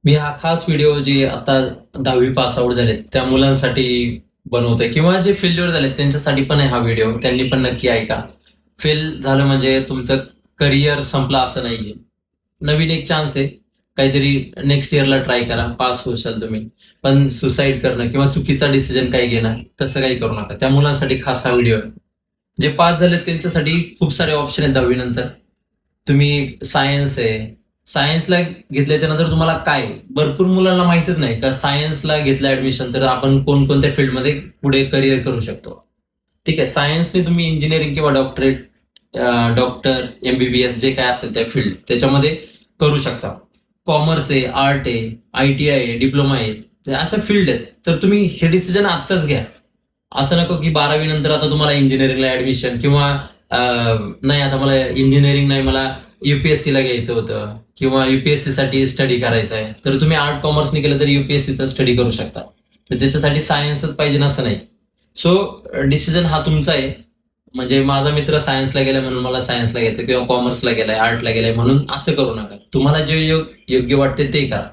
मी हा खास व्हिडिओ जे आता 10वी पास आउट झालेत त्या मुलांसाठी बनवतोय किंवा जे फेल्युअर झालेत त्यांच्यासाठी पण आहे हा व्हिडिओ. त्यांनी पण नक्की ऐका. फेल झालं म्हणजे तुमचं करिअर संपलं असं नाहीये. नवीन एक चान्स आहे. काहीतरी नेक्स्ट इयरला ट्राय करा. पास होशाल तुम्ही. पण सुसाईड करणं किंवा चुकीचा डिसिजन काही घेणं तसं काही करू नका. त्या मुलांसाठी खास हा व्हिडिओ आहे. जे पास झालेत त्यांच्यासाठी खूप सारे ऑप्शन आहेत 10वी नंतर. तुम्ही सायन्स आहे. सायन्सला घेतल्याच्या नंतर तुम्हाला काय भरपूर मुलांना माहितच नाही का सायन्सला घेतलं ऍडमिशन तर आपण कोणकोणत्या फील्डमध्ये पुढे करिअर करू शकतो. ठीक आहे, सायन्सने तुम्ही इंजिनिअरिंग किंवा डॉक्टर एमबीबीएस जे काय असेल त्या फील्ड त्याच्यामध्ये करू शकता. कॉमर्स आहे, आर्ट आहे, आयटीआय आहे, डिप्लोमा आहे, अशा फील्ड आहेत. तर तुम्ही हे डिसिजन आत्ताच घ्या. असं नको की 12वी नंतर आता तुम्हाला इंजिनिअरिंगला ऍडमिशन किंवा नाही आता मला इंजिनिअरिंग नाही मला युपीएससी ला घ्यायचं होतं किंवा युपीएससी साठी स्टडी करायचा आहे तर तुम्ही आर्ट कॉमर्सने केलं तर युपीएससीचा स्टडी करू शकता. तर त्याच्यासाठी सायन्सच पाहिजे असं नाही. सो डिसिजन हा तुमचा आहे. म्हणजे माझा मित्र सायन्सला गेलाय म्हणून मला सायन्सला घ्यायचं किंवा कॉमर्सला गेलाय आर्टला गेलाय म्हणून असं करू नका. तुम्हाला जे योग्य वाटते ते करा.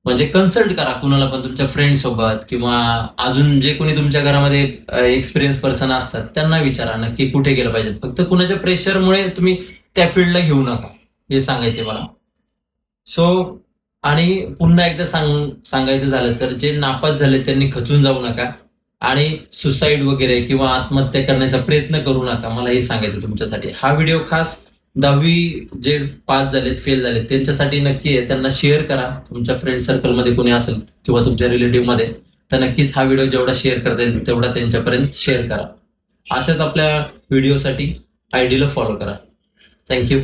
म्हणजे कन्सल्ट करा कुणाला पण तुमच्या फ्रेंड सोबत किंवा अजून जे कोणी तुमच्या घरामध्ये एक्सपिरियन्स पर्सन असतात त्यांना विचारा नक्की कुठे गेलं पाहिजे. फक्त कुणाच्या प्रेशरमुळे तुम्ही त्या फील्डला घेऊ नका हे सांगायचे मला. सो आणि पुन्हा एकदा सांगायचं झालं तर जे नापास झाले त्यांनी खचून जाऊ नका आणि सुसाईड वगैरे किंवा आत्महत्या करण्याचा प्रयत्न करू नका. मला हे सांगायचं तुमच्यासाठी. हा व्हिडिओ खास 10वी जे पास झालेत फेल झालेत त्यांच्यासाठी नक्की आहे. त्यांना शेअर करा. तुमच्या फ्रेंड सर्कलमध्ये कोणी असेल किंवा तुमच्या रिलेटिव्ह मध्ये तर नक्कीच हा व्हिडिओ जेवढा शेअर करता येईल तेवढा त्यांच्यापर्यंत शेअर करा. अशाच आपल्या व्हिडिओसाठी आयडीला फॉलो करा. थँक्यू.